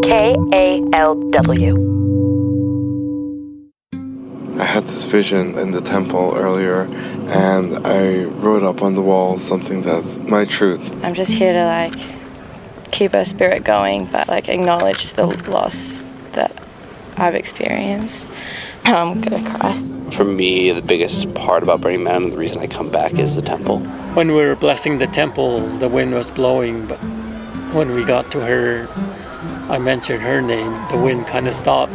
KALW. I had this vision in the temple earlier, and I wrote up on the wall something that's my truth. I'm just here to keep our spirit going, but acknowledge the loss that I've experienced. I'm gonna cry. For me, the biggest part about Burning Man and the reason I come back is the temple. When we were blessing the temple, the wind was blowing, but when we got to her, I mentioned her name, the wind kind of stopped.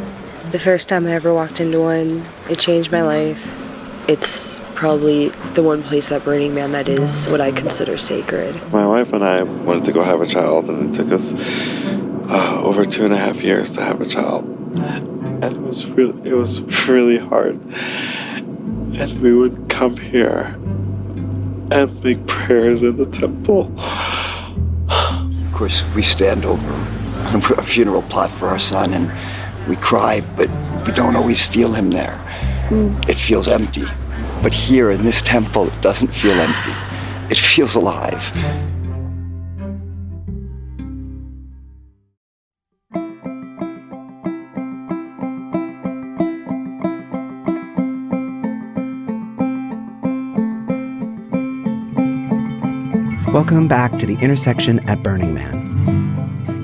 The first time I ever walked into one, it changed my life. It's probably the one place at Burning Man that is what I consider sacred. My wife and I wanted to go have a child, and it took us over 2.5 years to have a child. And it was really hard. And we would come here and make prayers in the temple. Of course, we stand over a funeral plot for our son, and we cry, but we don't always feel him there. It feels empty. But here in this temple, it doesn't feel empty. It feels alive. Welcome back to the intersection at Burning Man.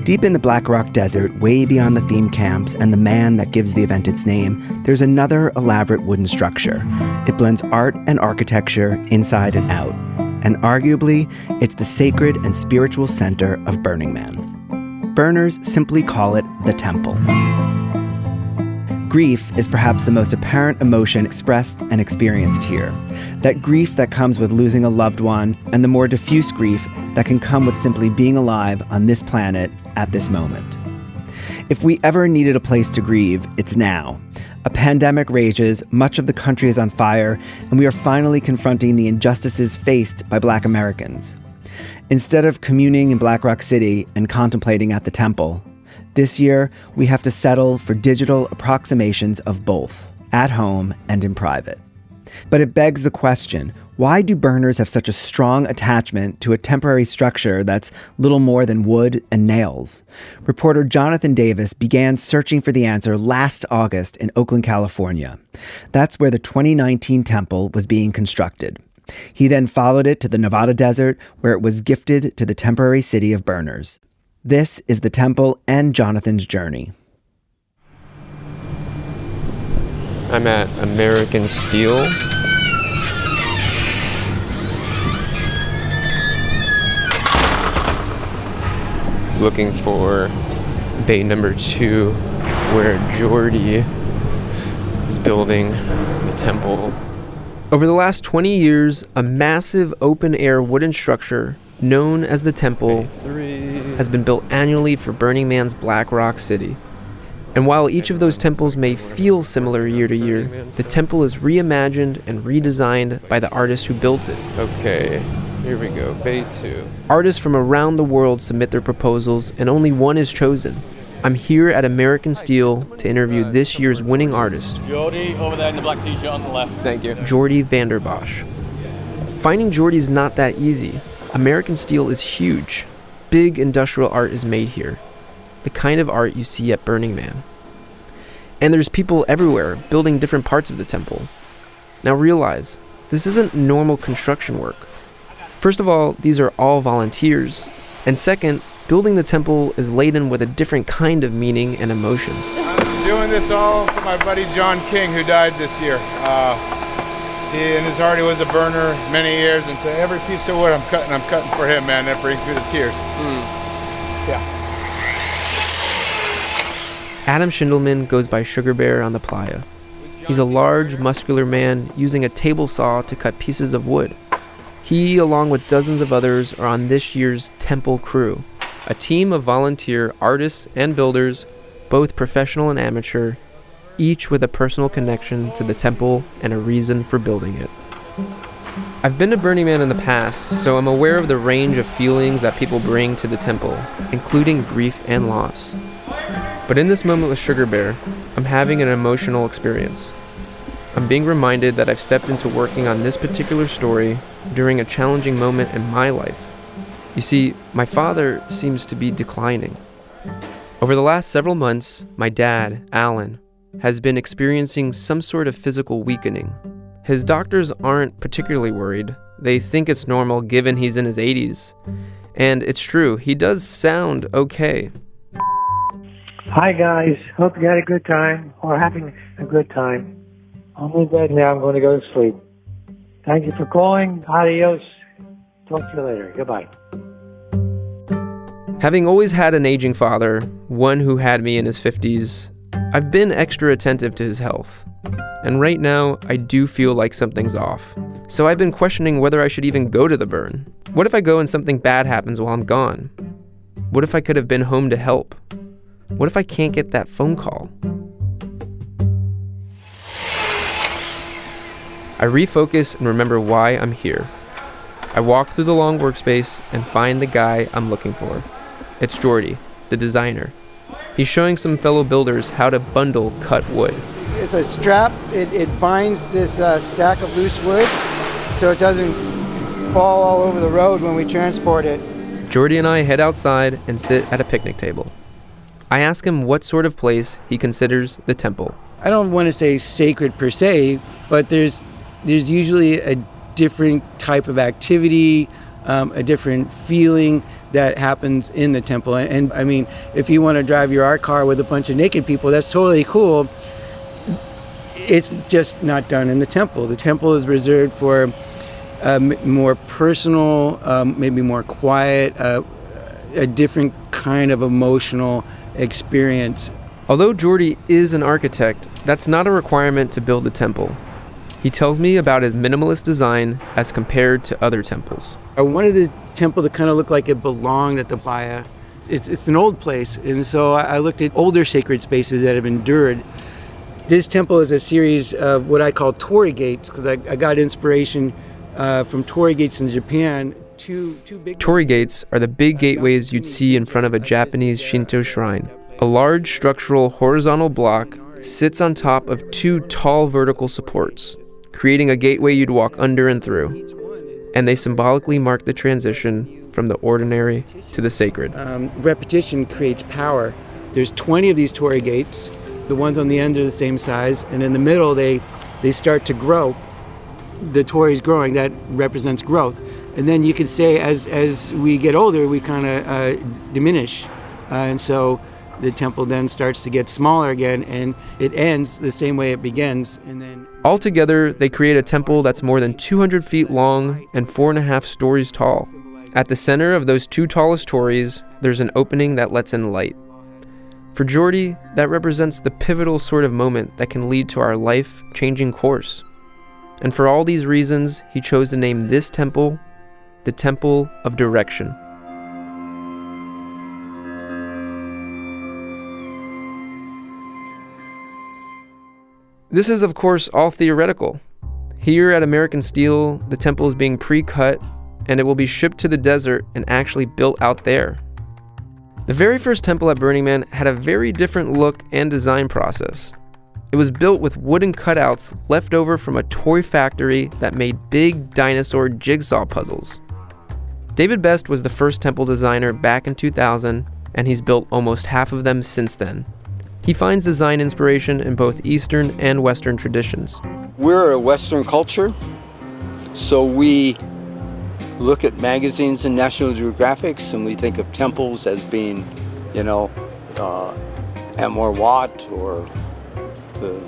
Deep in the Black Rock Desert, way beyond the theme camps and the man that gives the event its name, there's another elaborate wooden structure. It blends art and architecture inside and out. And arguably, it's the sacred and spiritual center of Burning Man. Burners simply call it the temple. Grief is perhaps the most apparent emotion expressed and experienced here. That grief that comes with losing a loved one, and the more diffuse grief that can come with simply being alive on this planet at this moment. If we ever needed a place to grieve, it's now. A pandemic rages, much of the country is on fire, and we are finally confronting the injustices faced by Black Americans. Instead of communing in Black Rock City and contemplating at the temple, this year we have to settle for digital approximations of both, at home and in private. But it begs the question, why do burners have such a strong attachment to a temporary structure that's little more than wood and nails? Reporter Jonathan Davis began searching for the answer last August in Oakland, California. That's where the 2019 temple was being constructed. He then followed it to the Nevada desert, where it was gifted to the temporary city of Burners. This is the temple and Jonathan's journey. I'm at American Steel. Looking for bay number 2, where Jordy is building the temple. Over the last 20 years, a massive open-air wooden structure known as the temple has been built annually for Burning Man's Black Rock City. And while each of those temples may feel similar year to year, the temple is reimagined and redesigned by the artist who built it. Okay, here we go, Bay 2. Artists from around the world submit their proposals, and only one is chosen. I'm here at American Steel to interview this year's winning artist. Jordy, over there in the black t-shirt on the left. Thank you. Jordy Vanderbosch. Finding Jordy's not that easy. American Steel is huge. Big industrial art is made here. The kind of art you see at Burning Man. And there's people everywhere building different parts of the temple. Now realize, this isn't normal construction work. First of all, these are all volunteers. And second, building the temple is laden with a different kind of meaning and emotion. I'm doing this all for my buddy John King, who died this year. He in his heart, he was a burner many years, and so every piece of wood I'm cutting for him, man. That brings me to tears. Yeah. Adam Schindelman goes by Sugar Bear on the playa. He's a large, muscular man using a table saw to cut pieces of wood. He, along with dozens of others, are on this year's temple crew, a team of volunteer artists and builders, both professional and amateur, each with a personal connection to the temple and a reason for building it. I've been to Burning Man in the past, so I'm aware of the range of feelings that people bring to the temple, including grief and loss. But in this moment with Sugar Bear, I'm having an emotional experience. I'm being reminded that I've stepped into working on this particular story during a challenging moment in my life. You see, my father seems to be declining. Over the last several months, my dad, Alan, has been experiencing some sort of physical weakening. His doctors aren't particularly worried. They think it's normal given he's in his 80s. And it's true, he does sound okay. Hi guys, hope you had a good time or having a good time. I'm in bed now, I'm going to go to sleep. Thank you for calling. Adios. Talk to you later. Goodbye. Having always had an aging father, one who had me in his 50s, I've been extra attentive to his health. And right now, I do feel like something's off. So I've been questioning whether I should even go to the burn. What if I go and something bad happens while I'm gone? What if I could have been home to help? What if I can't get that phone call? I refocus and remember why I'm here. I walk through the long workspace and find the guy I'm looking for. It's Jordy, the designer. He's showing some fellow builders how to bundle cut wood. It's a strap. It binds this stack of loose wood so it doesn't fall all over the road when we transport it. Jordy and I head outside and sit at a picnic table. I ask him what sort of place he considers the temple. I don't want to say sacred per se, but there's usually a different type of activity, a different feeling that happens in the temple. And I mean, if you want to drive your art car with a bunch of naked people, that's totally cool. It's just not done in the temple. The temple is reserved for more personal, maybe more quiet, a different kind of emotional experience. Although Jordy is an architect, that's not a requirement to build a temple. He tells me about his minimalist design as compared to other temples. I wanted the temple to kind of look like it belonged at the playa. It's an old place, and so I looked at older sacred spaces that have endured. This temple is a series of what I call torii gates, because I got inspiration from torii gates in Japan. Two big torii gates are the big gateways you'd see in front of a Japanese Shinto shrine. A large structural horizontal block sits on top of two tall vertical supports, creating a gateway you'd walk under and through. And they symbolically mark the transition from the ordinary to the sacred. Repetition creates power. There's 20 of these torii gates. The ones on the end are the same size, and in the middle they start to grow. The torii is growing, that represents growth. And then you can say as we get older, we kind of diminish. And so the temple then starts to get smaller again, and it ends the same way it begins. And then altogether, they create a temple that's more than 200 feet long and 4.5 stories tall. At the center of those two tallest tories, there's an opening that lets in light. For Jordy, that represents the pivotal sort of moment that can lead to our life-changing course. And for all these reasons, he chose to name this temple the Temple of Direction. This is, of course, all theoretical. Here at American Steel, the temple is being pre-cut, and it will be shipped to the desert and actually built out there. The very first temple at Burning Man had a very different look and design process. It was built with wooden cutouts left over from a toy factory that made big dinosaur jigsaw puzzles. David Best was the first temple designer back in 2000, and he's built almost half of them since then. He finds design inspiration in both Eastern and Western traditions. We're a Western culture, so we look at magazines and National Geographics and we think of temples as being, Angkor Wat or the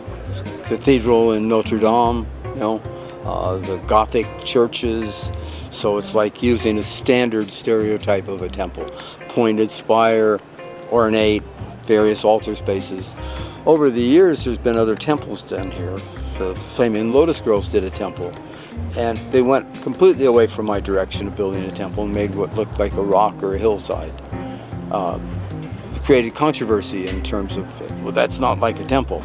cathedral in Notre Dame, the Gothic churches. So it's like using a standard stereotype of a temple. Pointed spire, ornate, various altar spaces. Over the years, there's been other temples done here. The Flaming Lotus Girls did a temple. And they went completely away from my direction of building a temple and made what looked like a rock or a hillside. It created controversy in terms of, well, that's not like a temple.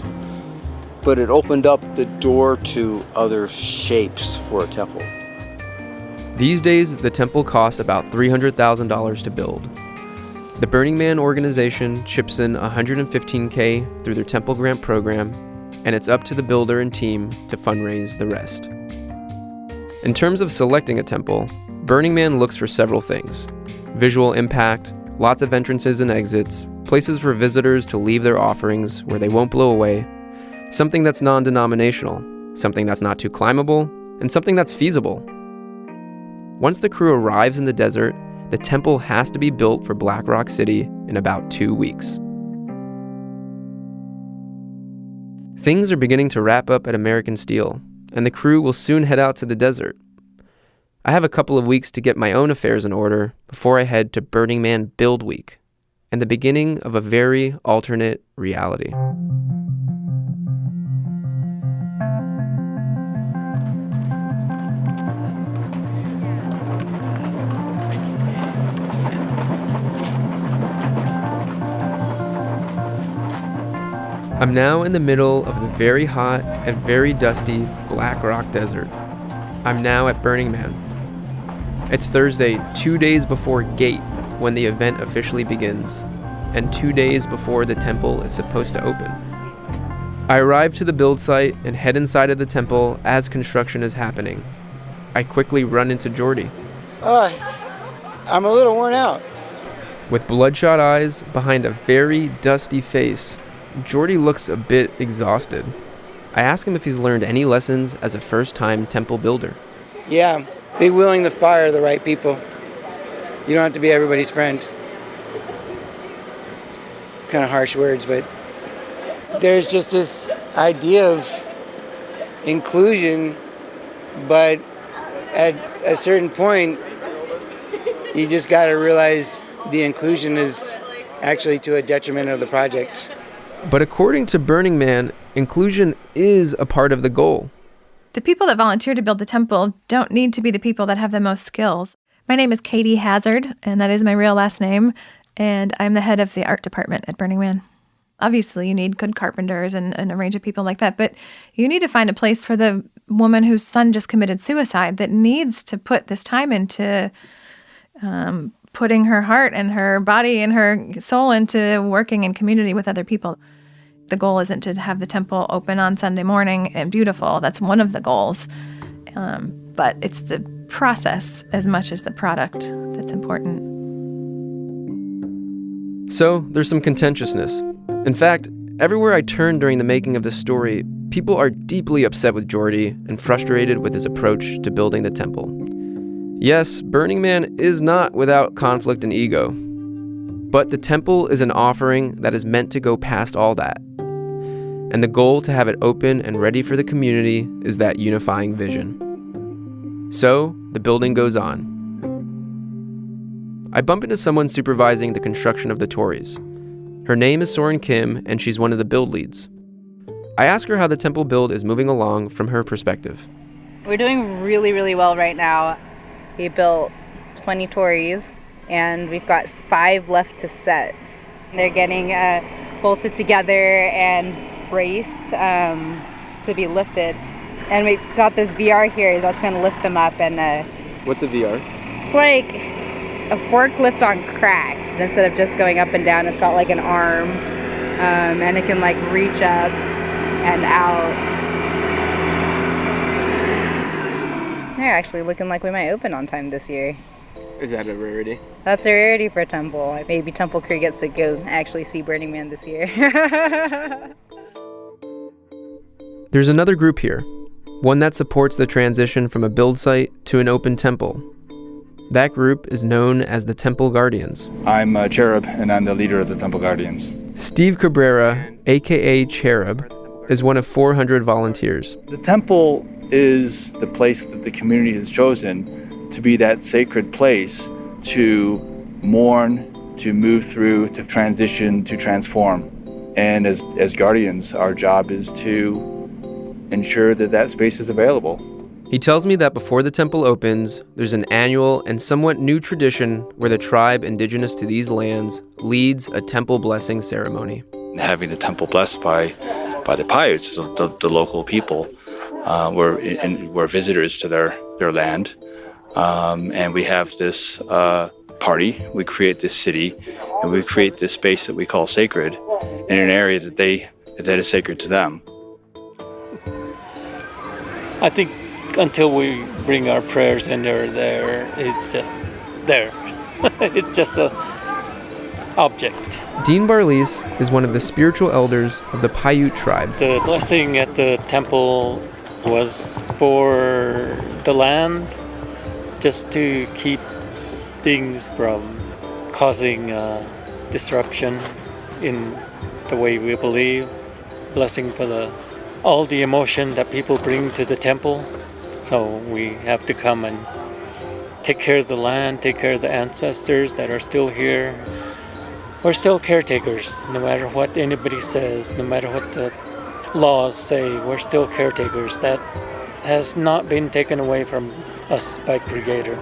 But it opened up the door to other shapes for a temple. These days, the temple costs about $300,000 to build. The Burning Man organization chips in $115K through their Temple Grant program, and it's up to the builder and team to fundraise the rest. In terms of selecting a temple, Burning Man looks for several things: visual impact, lots of entrances and exits, places for visitors to leave their offerings where they won't blow away, something that's non-denominational, something that's not too climbable, and something that's feasible. Once the crew arrives in the desert, the temple has to be built for Black Rock City in about 2 weeks. Things are beginning to wrap up at American Steel, and the crew will soon head out to the desert. I have a couple of weeks to get my own affairs in order before I head to Burning Man Build Week, and the beginning of a very alternate reality. I'm now in the middle of the very hot and very dusty Black Rock Desert. I'm now at Burning Man. It's Thursday, 2 days before Gate, when the event officially begins, and 2 days before the temple is supposed to open. I arrive to the build site and head inside of the temple as construction is happening. I quickly run into Jordy. I'm a little worn out. With bloodshot eyes behind a very dusty face, Jordy looks a bit exhausted. I ask him if he's learned any lessons as a first-time temple builder. Yeah, be willing to fire the right people. You don't have to be everybody's friend. Kind of harsh words, but there's just this idea of inclusion, but at a certain point, you just got to realize the inclusion is actually to a detriment of the project. But according to Burning Man, inclusion is a part of the goal. The people that volunteer to build the temple don't need to be the people that have the most skills. My name is Katie Hazard, and that is my real last name, and I'm the head of the art department at Burning Man. Obviously, you need good carpenters and a range of people like that, but you need to find a place for the woman whose son just committed suicide that needs to put this time into putting her heart and her body and her soul into working in community with other people. The goal isn't to have the temple open on Sunday morning and beautiful. That's one of the goals. But it's the process as much as the product that's important. So there's some contentiousness. In fact, everywhere I turn during the making of this story, people are deeply upset with Jordy and frustrated with his approach to building the temple. Yes, Burning Man is not without conflict and ego. But the temple is an offering that is meant to go past all that. And the goal to have it open and ready for the community is that unifying vision. So, the building goes on. I bump into someone supervising the construction of the Tories. Her name is Soren Kim, and she's one of the build leads. I ask her how the temple build is moving along from her perspective. We're doing really, really well right now. We built 20 Tories, and we've got 5 left to set. They're getting bolted together and braced to be lifted. And we got this VR here that's going to lift them up. And What's a VR? It's like a forklift on crack. Instead of just going up and down, it's got like an arm, and it can like reach up and out. They're actually looking like we might open on time this year. Is that a rarity? That's a rarity for Temple. Maybe Temple crew gets to go actually see Burning Man this year. There's another group here, one that supports the transition from a build site to an open temple. That group is known as the Temple Guardians. I'm Cherub, and I'm the leader of the Temple Guardians. Steve Cabrera, aka Cherub, is one of 400 volunteers. The temple is the place that the community has chosen to be that sacred place to mourn, to move through, to transition, to transform. And as guardians, our job is to ensure that that space is available. He tells me that before the temple opens, there's an annual and somewhat new tradition where the tribe indigenous to these lands leads a temple blessing ceremony. Having the temple blessed by the Paiutes, the local people, we're visitors to their land, and we have this party. We create this city, and we create this space that we call sacred in an area that is sacred to them. I think until we bring our prayers and they're there, it's just there. It's just object. Dean Barlis is one of the spiritual elders of the Paiute tribe. The blessing at the temple was for the land, just to keep things from causing disruption in the way we believe. Blessing for all the emotion that people bring to the temple. So we have to come and take care of the land, take care of the ancestors that are still here. We're still caretakers, no matter what anybody says, no matter what the laws say, we're still caretakers. That has not been taken away from us by Creator.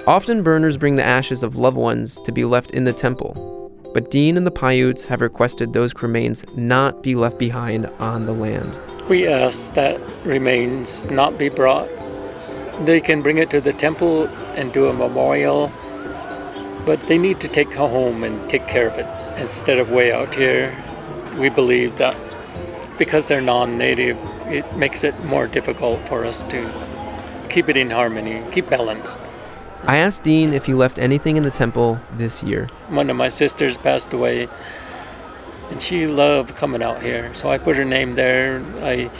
Often burners bring the ashes of loved ones to be left in the temple, but Dean and the Paiutes have requested those remains not be left behind on the land. We ask that remains not be brought. They can bring it to the temple and do a memorial, but they need to take it home and take care of it instead of way out here. We believe that because they're non-native, it makes it more difficult for us to keep it in harmony, keep balanced. I asked Dean if he left anything in the temple this year. One of my sisters passed away, and she loved coming out here, so I put her name there. I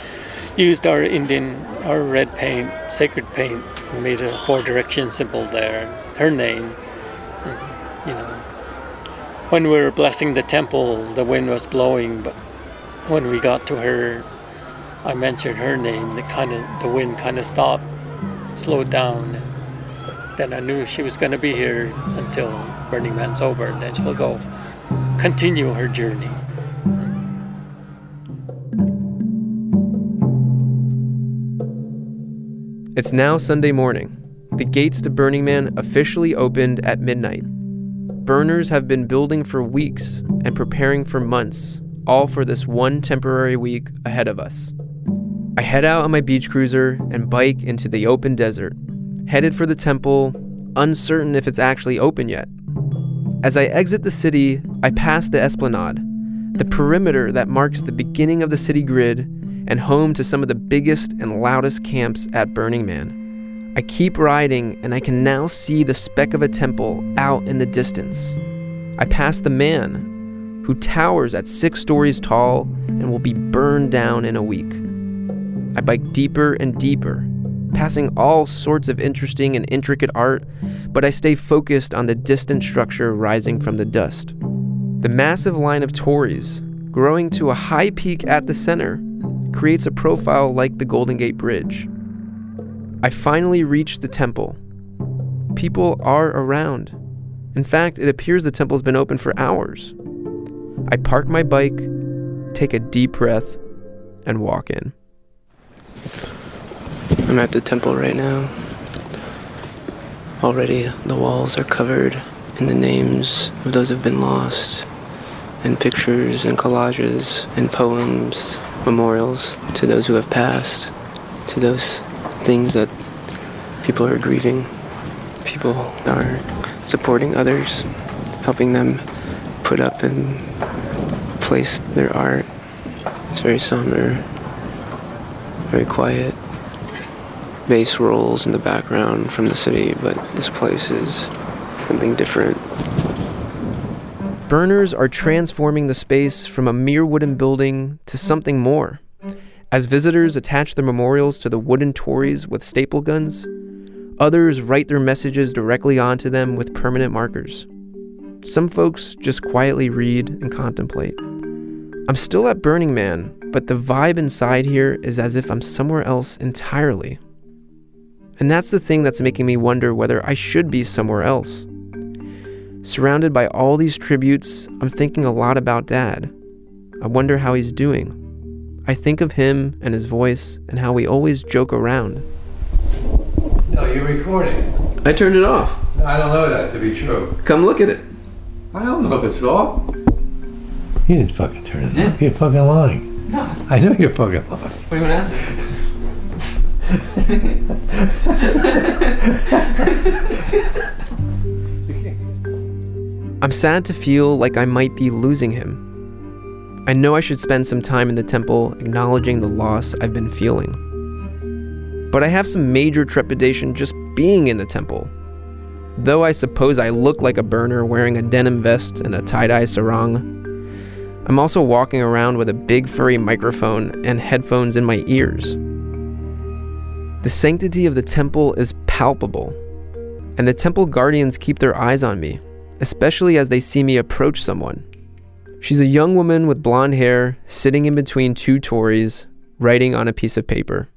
used our red paint, sacred paint, and made a 4-direction symbol there, her name. And, when we were blessing the temple, the wind was blowing, but when we got to her, I mentioned her name. The wind kind of stopped, slowed down. Then I knew she was going to be here until Burning Man's over, and then she'll go continue her journey. It's now Sunday morning. The gates to Burning Man officially opened at midnight. Burners have been building for weeks and preparing for months, all for this one temporary week ahead of us. I head out on my beach cruiser and bike into the open desert, headed for the temple, uncertain if it's actually open yet. As I exit the city, I pass the esplanade, the perimeter that marks the beginning of the city grid and home to some of the biggest and loudest camps at Burning Man. I keep riding, and I can now see the speck of a temple out in the distance. I pass the man, who towers at 6 stories tall and will be burned down in a week. I bike deeper and deeper, passing all sorts of interesting and intricate art, but I stay focused on the distant structure rising from the dust. The massive line of tories, growing to a high peak at the center, creates a profile like the Golden Gate Bridge. I finally reach the temple. People are around. In fact, it appears the temple's been open for hours. I park my bike, take a deep breath, and walk in. I'm at the temple right now. Already the walls are covered in the names of those who've been lost, and pictures and collages and poems, memorials to those who have passed, to those things that people are grieving. People are supporting others, helping them put up and place their art. It's very somber, very quiet. Bass rolls in the background from the city, but this place is something different. Burners are transforming the space from a mere wooden building to something more. As visitors attach their memorials to the wooden tories with staple guns, others write their messages directly onto them with permanent markers. Some folks just quietly read and contemplate. I'm still at Burning Man, but the vibe inside here is as if I'm somewhere else entirely. And that's the thing that's making me wonder whether I should be somewhere else. Surrounded by all these tributes, I'm thinking a lot about Dad. I wonder how he's doing. I think of him and his voice and how we always joke around. No, you're recording. I turned it off. I don't know that to be true. Come look at it. I don't know if it's off. You didn't fucking turn it off. You're fucking lying. No. I know you're fucking lying. What are you gonna ask? I'm sad to feel like I might be losing him. I know I should spend some time in the temple acknowledging the loss I've been feeling. But I have some major trepidation just being in the temple. though I suppose I look like a burner wearing a denim vest and a tie-dye sarong. I'm also walking around with a big furry microphone and headphones in my ears. The sanctity of the temple is palpable, and the temple guardians keep their eyes on me, especially as they see me approach someone. She's a young woman with blonde hair, sitting in between two Tories, writing on a piece of paper.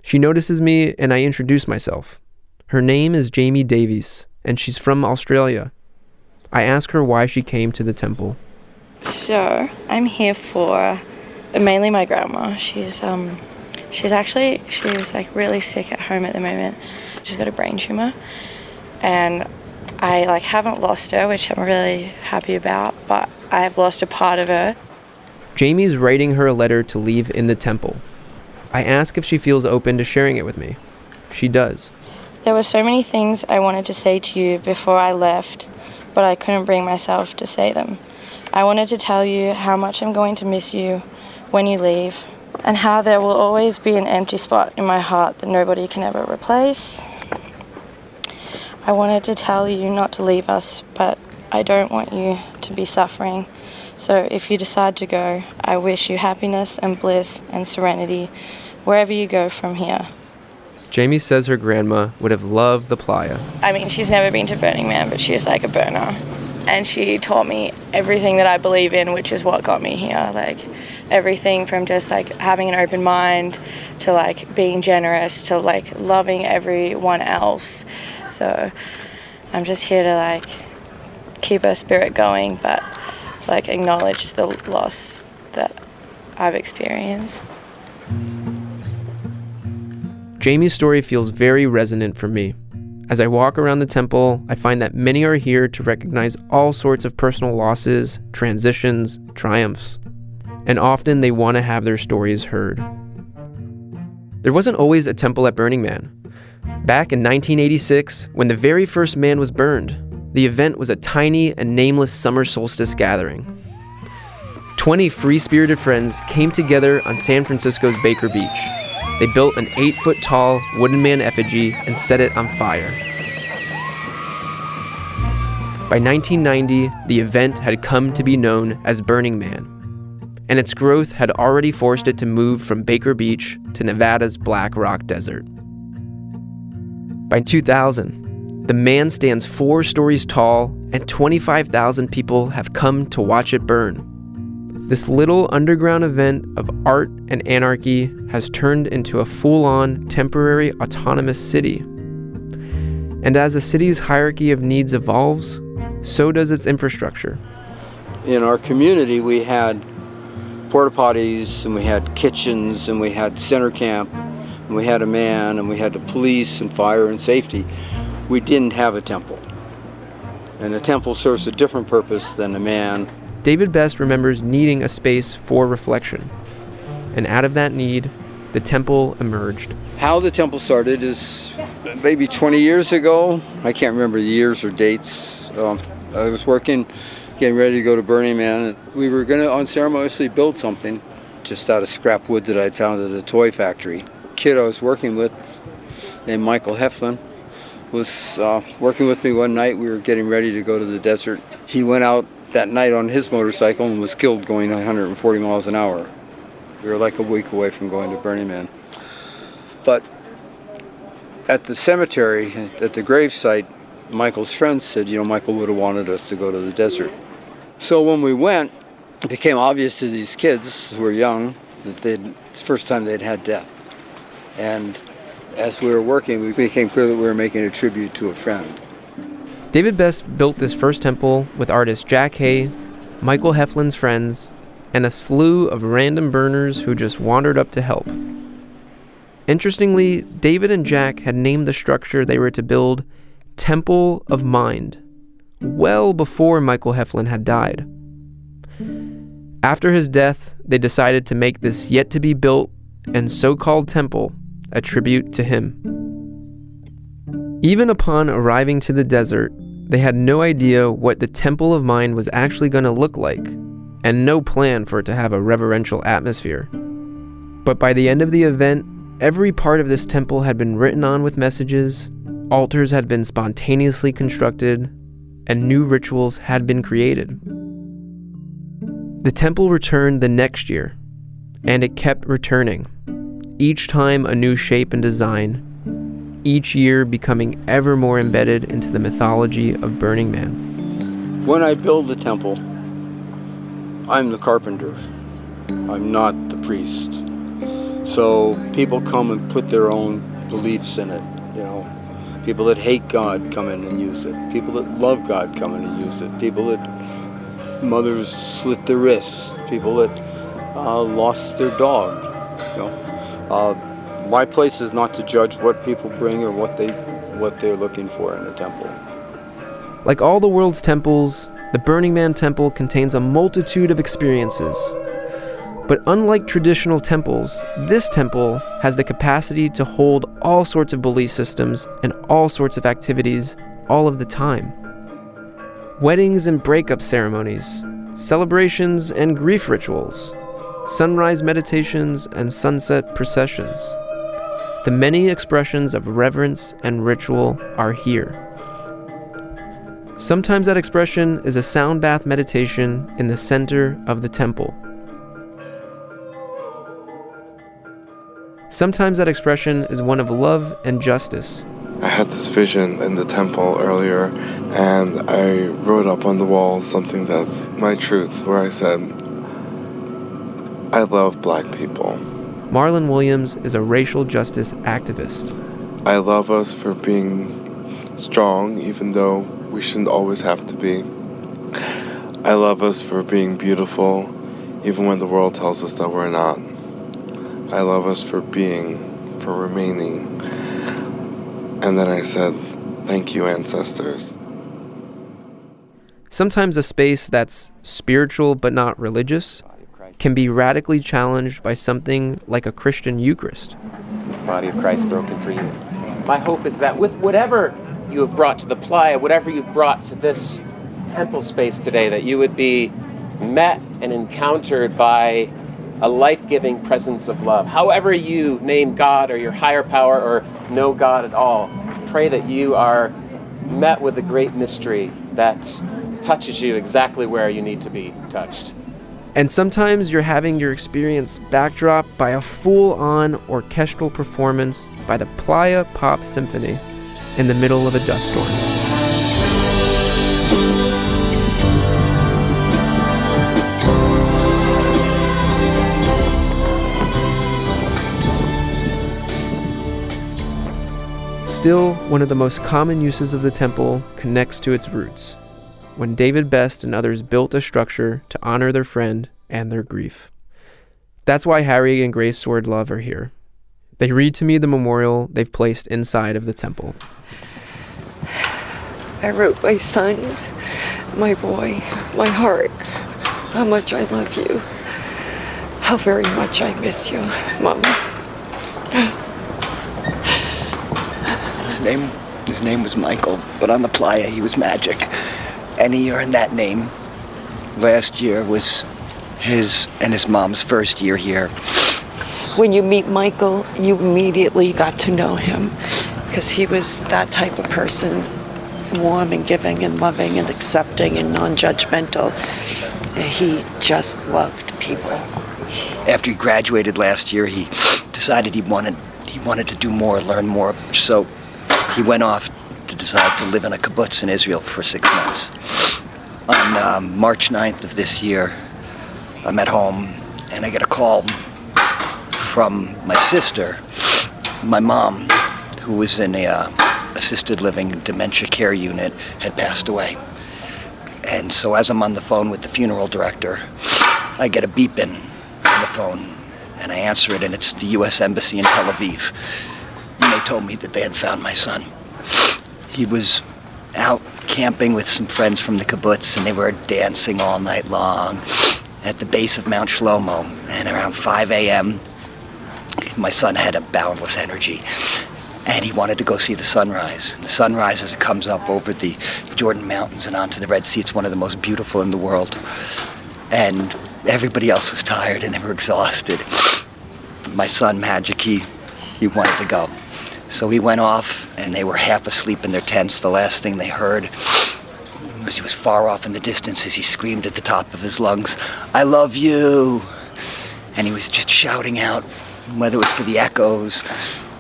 She notices me and I introduce myself. Her name is Jamie Davies, and she's from Australia. I ask her why she came to the temple. So, I'm here for mainly my grandma. She's like really sick at home at the moment. She's got a brain tumor, and I haven't lost her, which I'm really happy about, but I have lost a part of her. Jamie's writing her a letter to leave in the temple. I ask if she feels open to sharing it with me. She does. There were so many things I wanted to say to you before I left, but I couldn't bring myself to say them. I wanted to tell you how much I'm going to miss you when you leave, and how there will always be an empty spot in my heart that nobody can ever replace. I wanted to tell you not to leave us, but I don't want you to be suffering. So if you decide to go, I wish you happiness and bliss and serenity wherever you go from here. Jamie says her grandma would have loved the playa. I mean, she's never been to Burning Man, but she's like a burner. And she taught me everything that I believe in, which is what got me here. Everything from just having an open mind to being generous to loving everyone else. So I'm just here to keep her spirit going, but acknowledge the loss that I've experienced. Jamie's story feels very resonant for me. As I walk around the temple, I find that many are here to recognize all sorts of personal losses, transitions, triumphs, and often they want to have their stories heard. There wasn't always a temple at Burning Man. Back in 1986, when the very first man was burned, the event was a tiny and nameless summer solstice gathering. 20 free-spirited friends came together on San Francisco's Baker Beach. They built an 8-foot-tall wooden man effigy and set it on fire. By 1990, the event had come to be known as Burning Man, and its growth had already forced it to move from Baker Beach to Nevada's Black Rock Desert. By 2000, the man stands 4 stories tall, and 25,000 people have come to watch it burn. This little underground event of art and anarchy has turned into a full-on temporary autonomous city. And as the city's hierarchy of needs evolves, so does its infrastructure. In our community, we had porta potties, and we had kitchens, and we had center camp, and we had a man, and we had the police and fire and safety. We didn't have a temple. And a temple serves a different purpose than a man. David Best remembers needing a space for reflection. And out of that need, the temple emerged. How the temple started is maybe 20 years ago. I can't remember the years or dates. I was working, getting ready to go to Burning Man. We were going to unceremoniously build something just out of scrap wood that I'd found at a toy factory. A kid I was working with named Michael Heflin was working with me one night. We were getting ready to go to the desert. He went out that night on his motorcycle and was killed going 140 miles an hour. We were like a week away from going to Burning Man. But at the cemetery, at the gravesite, Michael's friends said, Michael would have wanted us to go to the desert. So when we went, it became obvious to these kids who were young that it's the first time they'd had death. And as we were working, it became clear that we were making a tribute to a friend. David Best built this first temple with artist Jack Hay, Michael Heflin's friends, and a slew of random burners who just wandered up to help. Interestingly, David and Jack had named the structure they were to build Temple of Mind, well before Michael Heflin had died. After his death, they decided to make this yet-to-be-built and so-called temple a tribute to him. Even upon arriving to the desert, they had no idea what the Temple of Mind was actually going to look like, and no plan for it to have a reverential atmosphere. But by the end of the event, every part of this temple had been written on with messages, Altars had been spontaneously constructed, and new rituals had been created. The temple returned the next year, and it kept returning, each time a new shape and design, each year becoming ever more embedded into the mythology of Burning Man. When I build the temple, I'm the carpenter. I'm not the priest. So people come and put their own beliefs in it, you know. People that hate God come in and use it. People that love God come in and use it. People that mothers slit their wrists. People that lost their dog, you know. My place is not to judge what people bring or what they're looking for in a temple. Like all the world's temples, the Burning Man temple contains a multitude of experiences. But unlike traditional temples, this temple has the capacity to hold all sorts of belief systems and all sorts of activities all of the time. Weddings and breakup ceremonies, celebrations and grief rituals, sunrise meditations and sunset processions. The many expressions of reverence and ritual are here. Sometimes that expression is a sound bath meditation in the center of the temple. Sometimes that expression is one of love and justice. I had this vision in the temple earlier, and I wrote up on the wall something that's my truth, where I said, I love black people. Marlon Williams is a racial justice activist. I love us for being strong, even though we shouldn't always have to be. I love us for being beautiful, even when the world tells us that we're not. I love us for being, for remaining. And then I said, thank you, ancestors. Sometimes a space that's spiritual but not religious can be radically challenged by something like a Christian Eucharist. This is the body of Christ broken for you. My hope is that with whatever you have brought to the playa, whatever you've brought to this temple space today, that you would be met and encountered by a life-giving presence of love. However you name God or your higher power or know God at all, pray that you are met with a great mystery that touches you exactly where you need to be touched. And sometimes you're having your experience backdropped by a full-on orchestral performance by the Playa Pop Symphony in the middle of a dust storm. Still, one of the most common uses of the temple connects to its roots, when David Best and others built a structure to honor their friend and their grief. That's why Harry and Grace Swordlove are here. They read to me the memorial they've placed inside of the temple. I wrote my son, my boy, my heart, how much I love you, how very much I miss you, Mama. His name was Michael, but on the playa he was Magic. And he earned that name. Last year was his and his mom's first year here. When you meet Michael, you immediately got to know him because he was that type of person, warm and giving and loving and accepting and non-judgmental. He just loved people. After he graduated last year, he decided he wanted to do more, learn more. So he went off to decide to live in a kibbutz in Israel for 6 months. On March 9th of this year, I'm at home and I get a call from my sister. My mom, who was in a assisted living dementia care unit, had passed away. And so as I'm on the phone with the funeral director, I get a beeping on the phone and I answer it, and it's the U.S. Embassy in Tel Aviv. And they told me that they had found my son. He was out camping with some friends from the kibbutz, and they were dancing all night long at the base of Mount Shlomo. And around 5 a.m., my son had a boundless energy, and he wanted to go see the sunrise. The sunrise, as it comes up over the Jordan Mountains and onto the Red Sea, it's one of the most beautiful in the world. And everybody else was tired and they were exhausted. My son, Magic, he wanted to go. So he went off, and they were half asleep in their tents. The last thing they heard was he was far off in the distance as he screamed at the top of his lungs, "I love you!" And he was just shouting out, whether it was for the echoes,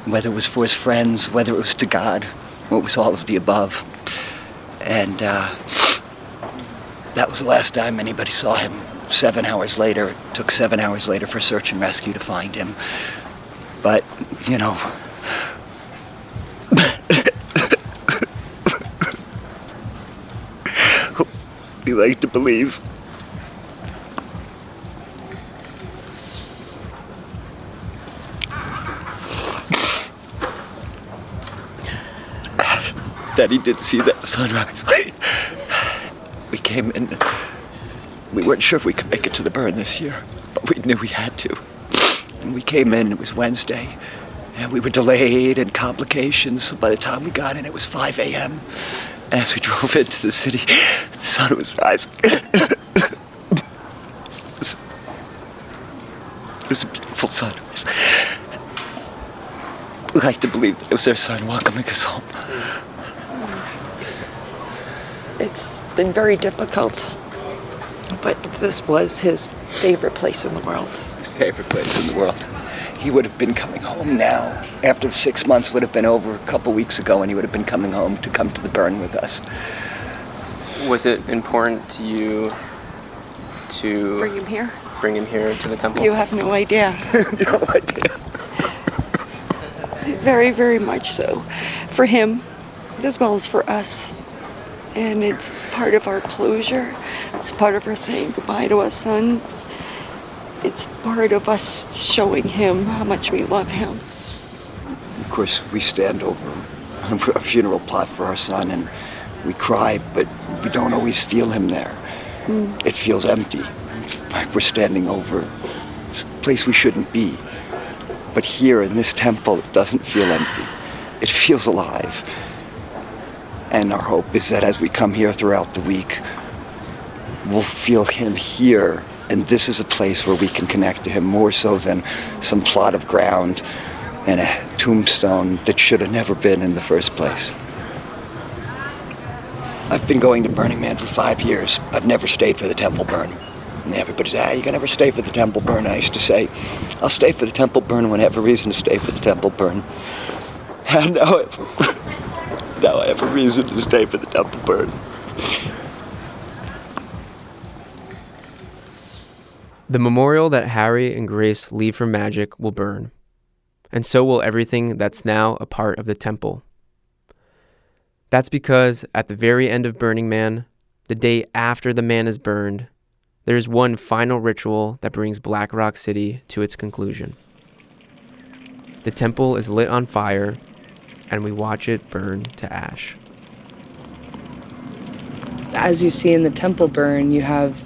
whether it was for his friends, whether it was to God, or it was all of the above. And that was the last time anybody saw him. 7 hours later, it took 7 hours later for search and rescue to find him. But, you know, we like to believe that he did see that sunrise. We came in, we weren't sure if we could make it to the burn this year, but we knew we had to. And we came in, it was Wednesday, and we were delayed and complications. So by the time we got in, it was 5 a.m. And as we drove into the city, the sun was rising. It was a beautiful sunrise. We like to believe that it was their son welcoming us home. It's been very difficult, but this was his favorite place in the world. His favorite place in the world. He would have been coming home now. After the 6 months would have been over a couple weeks ago, and he would have been coming home to come to the burn with us. Was it important to you to Bring him here? Bring him here to the temple? You have no idea. No idea. Very, very much so. For him, as well as for us. And it's part of our closure. It's part of our saying goodbye to our son. It's part of us showing him how much we love him. Of course, we stand over a funeral plot for our son, and we cry, but we don't always feel him there. It feels empty, like we're standing over a place we shouldn't be. But here in this temple, it doesn't feel empty. It feels alive. And our hope is that as we come here throughout the week, we'll feel him here. And this is a place where we can connect to him more so than some plot of ground and a tombstone that should have never been in the first place. I've been going to Burning Man for 5 years. I've never stayed for the temple burn. And everybody says, you can never stay for the temple burn. I used to say, I'll stay for the temple burn when I have a reason to stay for the temple burn. And now I have a reason to stay for the temple burn. The memorial that Harry and Grace leave for Magic will burn, and so will everything that's now a part of the temple. That's because at the very end of Burning Man, the day after the man is burned, there's one final ritual that brings Black Rock City to its conclusion. The temple is lit on fire, and we watch it burn to ash. As you see in the temple burn, you have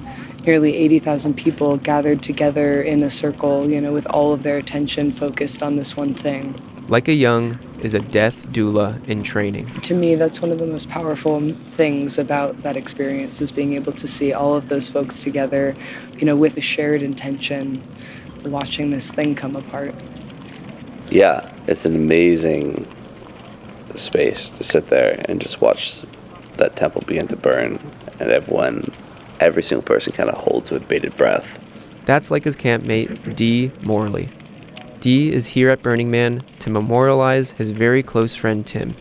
nearly 80,000 people gathered together in a circle, with all of their attention focused on this one thing. Like a Young is a death doula in training. To me, that's one of the most powerful things about that experience, is being able to see all of those folks together, with a shared intention, watching this thing come apart. Yeah, it's an amazing space to sit there and just watch that temple begin to burn, and every single person kind of holds with bated breath. That's like his campmate, Dee Morley. Dee is here at Burning Man to memorialize his very close friend Tim,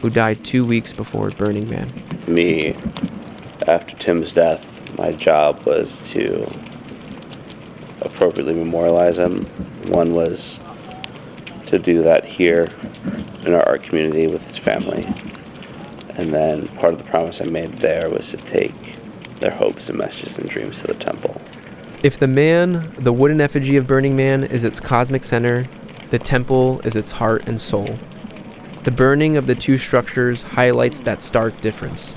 who died 2 weeks before Burning Man. Me, after Tim's death, my job was to appropriately memorialize him. One was to do that here in our art community with his family. And then part of the promise I made there was to take their hopes and messages and dreams to the temple. If the man, the wooden effigy of Burning Man, is its cosmic center, the temple is its heart and soul. The burning of the two structures highlights that stark difference.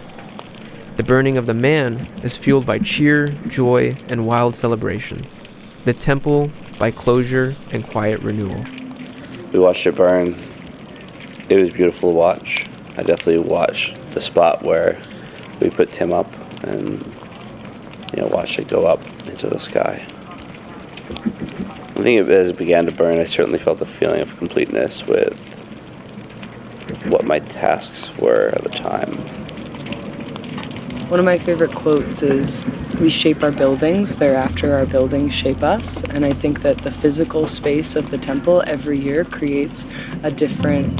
The burning of the man is fueled by cheer, joy, and wild celebration. The temple by closure and quiet renewal. We watched it burn. It was beautiful to watch. I definitely watched the spot where we put Tim up and watched it go up into the sky. I think as it began to burn, I certainly felt a feeling of completeness with what my tasks were at the time. One of my favorite quotes is, "We shape our buildings, thereafter our buildings shape us." And I think that the physical space of the temple every year creates a different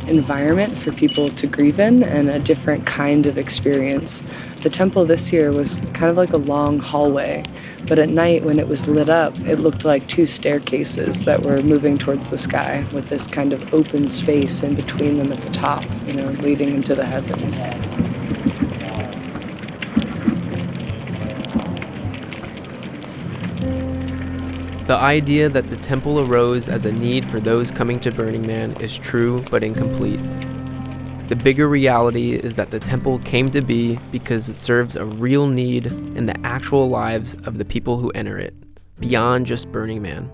environment for people to grieve in and a different kind of experience. The temple this year was kind of like a long hallway, but at night when it was lit up, it looked like two staircases that were moving towards the sky with this kind of open space in between them at the top, leading into the heavens. The idea that the temple arose as a need for those coming to Burning Man is true but incomplete. The bigger reality is that the temple came to be because it serves a real need in the actual lives of the people who enter it, beyond just Burning Man.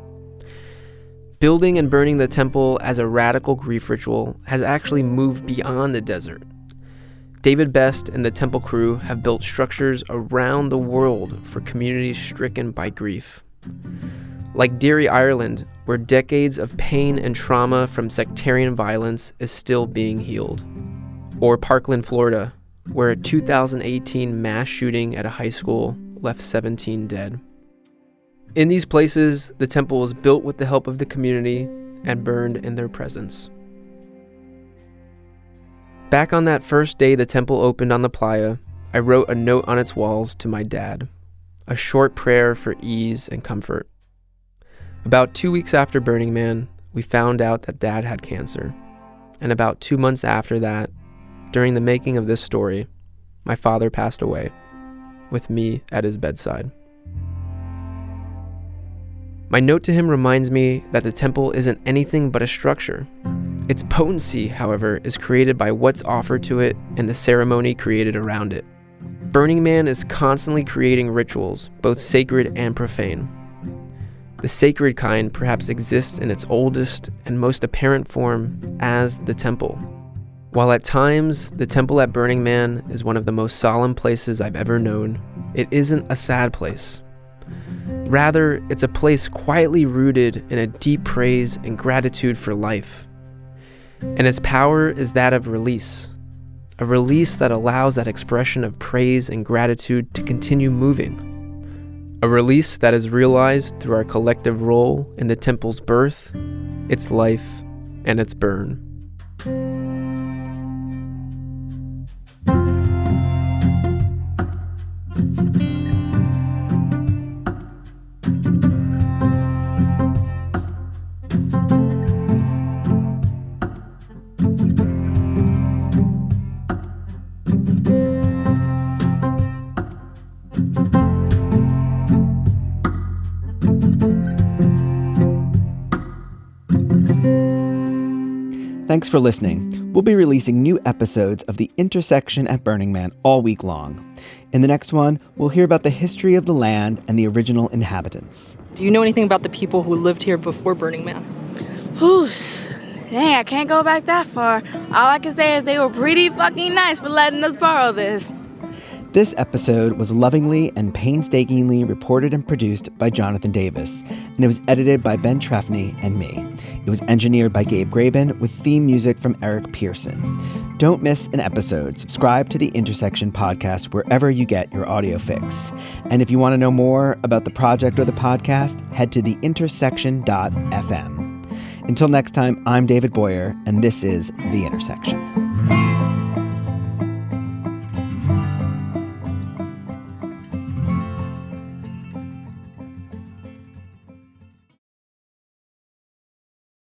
Building and burning the temple as a radical grief ritual has actually moved beyond the desert. David Best and the temple crew have built structures around the world for communities stricken by grief. Like Derry, Ireland, where decades of pain and trauma from sectarian violence is still being healed. Or Parkland, Florida, where a 2018 mass shooting at a high school left 17 dead. In these places, the temple was built with the help of the community and burned in their presence. Back on that first day the temple opened on the playa, I wrote a note on its walls to my dad, a short prayer for ease and comfort. About 2 weeks after Burning Man, we found out that Dad had cancer. And about 2 months after that, during the making of this story, my father passed away, with me at his bedside. My note to him reminds me that the temple isn't anything but a structure. Its potency, however, is created by what's offered to it and the ceremony created around it. Burning Man is constantly creating rituals, both sacred and profane. The sacred kind perhaps exists in its oldest and most apparent form as the temple. While at times the temple at Burning Man is one of the most solemn places I've ever known, it isn't a sad place. Rather, it's a place quietly rooted in a deep praise and gratitude for life. And its power is that of release, a release that allows that expression of praise and gratitude to continue moving. A release that is realized through our collective role in the temple's birth, its life, and its burn. Thanks for listening. We'll be releasing new episodes of The Intersection at Burning Man all week long. In the next one, we'll hear about the history of the land and the original inhabitants. Do you know anything about the people who lived here before Burning Man? Whew, dang, I can't go back that far. All I can say is they were pretty fucking nice for letting us borrow this. This episode was lovingly and painstakingly reported and produced by Jonathan Davis, and it was edited by Ben Trefny and me. It was engineered by Gabe Graben with theme music from Eric Pearson. Don't miss an episode. Subscribe to the Intersection podcast wherever you get your audio fix. And if you want to know more about the project or the podcast, head to theintersection.fm. Until next time, I'm David Boyer, and this is The Intersection.